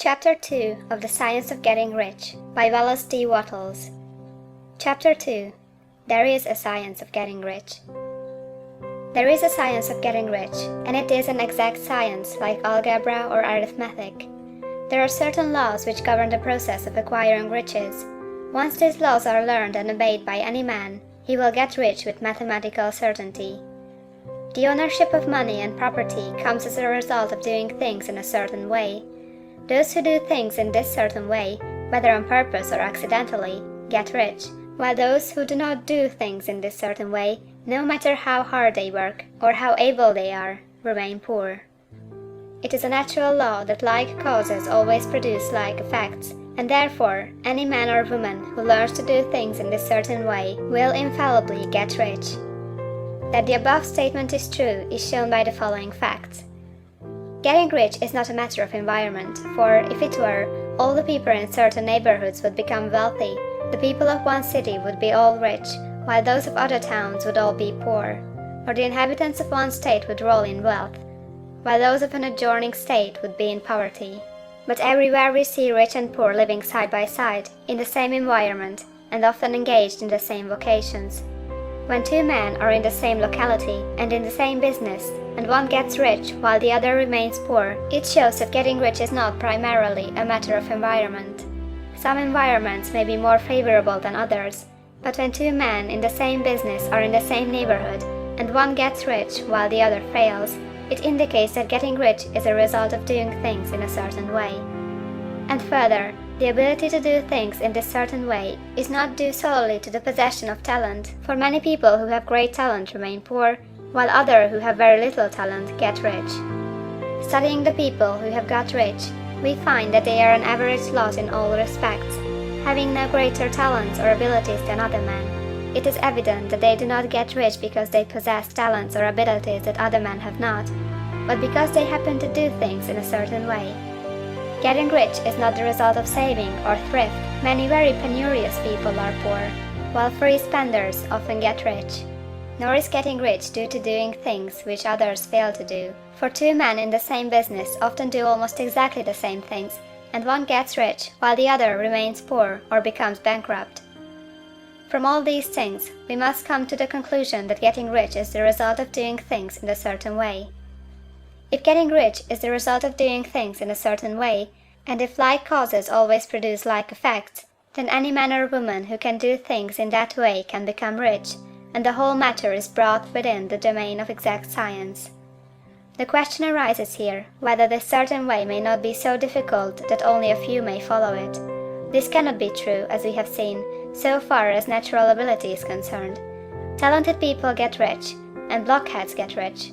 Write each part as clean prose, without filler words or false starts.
Chapter 2 of The Science of Getting Rich by Wallace D. Wattles. Chapter 2 There is a Science of Getting Rich. There is a science of getting rich, and it is an exact science like algebra or arithmetic. There are certain laws which govern the process of acquiring riches. Once these laws are learned and obeyed by any man, he will get rich with mathematical certainty. The ownership of money and property comes as a result of doing things in a certain way. Those who do things in this certain way, whether on purpose or accidentally, get rich, while those who do not do things in this certain way, no matter how hard they work or how able they are, remain poor. It is a natural law that like causes always produce like effects, and therefore any man or woman who learns to do things in this certain way will infallibly get rich. That the above statement is true is shown by the following facts. Getting rich is not a matter of environment, for if it were, all the people in certain neighborhoods would become wealthy, the people of one city would be all rich, while those of other towns would all be poor, or the inhabitants of one state would roll in wealth, while those of an adjoining state would be in poverty. But everywhere we see rich and poor living side by side, in the same environment, and often engaged in the same vocations. When two men are in the same locality and in the same business, and one gets rich while the other remains poor, it shows that getting rich is not primarily a matter of environment. Some environments may be more favorable than others, but when two men in the same business are in the same neighborhood, and one gets rich while the other fails, it indicates that getting rich is a result of doing things in a certain way. And further, the ability to do things in this certain way is not due solely to the possession of talent, for many people who have great talent remain poor, while others who have very little talent get rich. Studying the people who have got rich, we find that they are an average lot in all respects, having no greater talents or abilities than other men. It is evident that they do not get rich because they possess talents or abilities that other men have not, but because they happen to do things in a certain way. Getting rich is not the result of saving or thrift. Many very penurious people are poor, while free spenders often get rich. Nor is getting rich due to doing things which others fail to do, for two men in the same business often do almost exactly the same things, and one gets rich while the other remains poor or becomes bankrupt. From all these things, we must come to the conclusion that getting rich is the result of doing things in a certain way. If getting rich is the result of doing things in a certain way, and if like causes always produce like effects, then any man or woman who can do things in that way can become rich, and the whole matter is brought within the domain of exact science. The question arises here, whether this certain way may not be so difficult that only a few may follow it. This cannot be true, as we have seen, so far as natural ability is concerned. Talented people get rich, and blockheads get rich.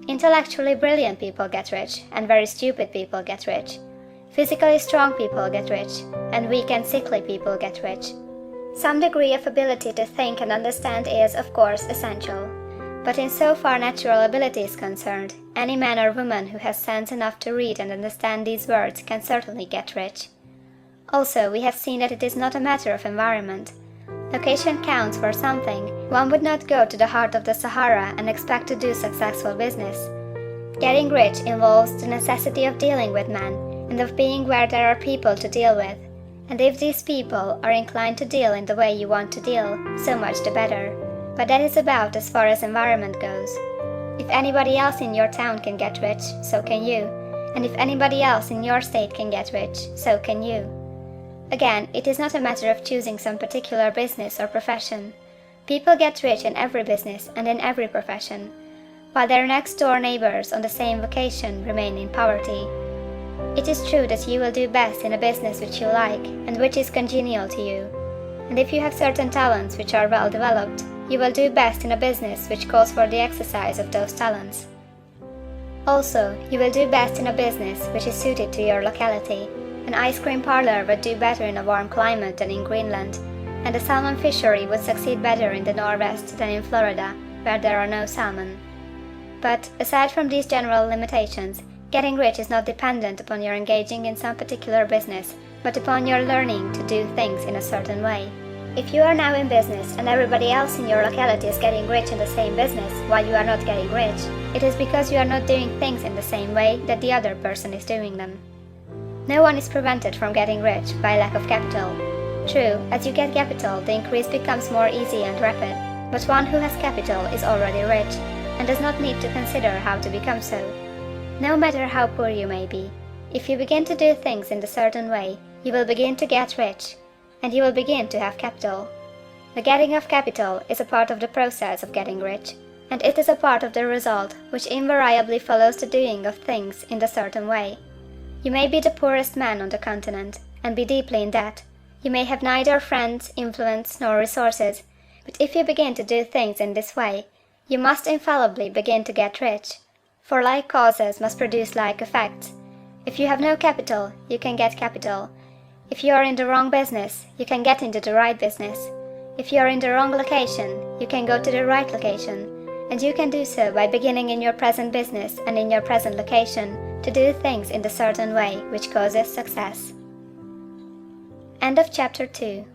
Intellectually brilliant people get rich, and very stupid people get rich. Physically strong people get rich, and weak and sickly people get rich. Some degree of ability to think and understand is, of course, essential. But in so far natural ability is concerned, any man or woman who has sense enough to read and understand these words can certainly get rich. Also, we have seen that it is not a matter of environment. Location counts for something. One would not go to the heart of the Sahara and expect to do successful business. Getting rich involves the necessity of dealing with men, and of being where there are people to deal with. And if these people are inclined to deal in the way you want to deal, so much the better. But that is about as far as environment goes. If anybody else in your town can get rich, so can you. And if anybody else in your state can get rich, so can you. Again, it is not a matter of choosing some particular business or profession. People get rich in every business and in every profession, while their next-door neighbors on the same vocation remain in poverty. It is true that you will do best in a business which you like and which is congenial to you. And if you have certain talents which are well developed, you will do best in a business which calls for the exercise of those talents. Also, you will do best in a business which is suited to your locality. An ice cream parlor would do better in a warm climate than in Greenland, and a salmon fishery would succeed better in the Northwest than in Florida, where there are no salmon. But, aside from these general limitations, getting rich is not dependent upon your engaging in some particular business, but upon your learning to do things in a certain way. If you are now in business and everybody else in your locality is getting rich in the same business while you are not getting rich, it is because you are not doing things in the same way that the other person is doing them. No one is prevented from getting rich by lack of capital. True, as you get capital, the increase becomes more easy and rapid, but one who has capital is already rich, and does not need to consider how to become so. No matter how poor you may be, if you begin to do things in a certain way, you will begin to get rich, and you will begin to have capital. The getting of capital is a part of the process of getting rich, and it is a part of the result which invariably follows the doing of things in a certain way. You may be the poorest man on the continent, and be deeply in debt. You may have neither friends, influence, nor resources, but if you begin to do things in this way, you must infallibly begin to get rich, for like causes must produce like effects. If you have no capital, you can get capital. If you are in the wrong business, you can get into the right business. If you are in the wrong location, you can go to the right location, and you can do so by beginning in your present business and in your present location to do things in the certain way which causes success. End of chapter 2.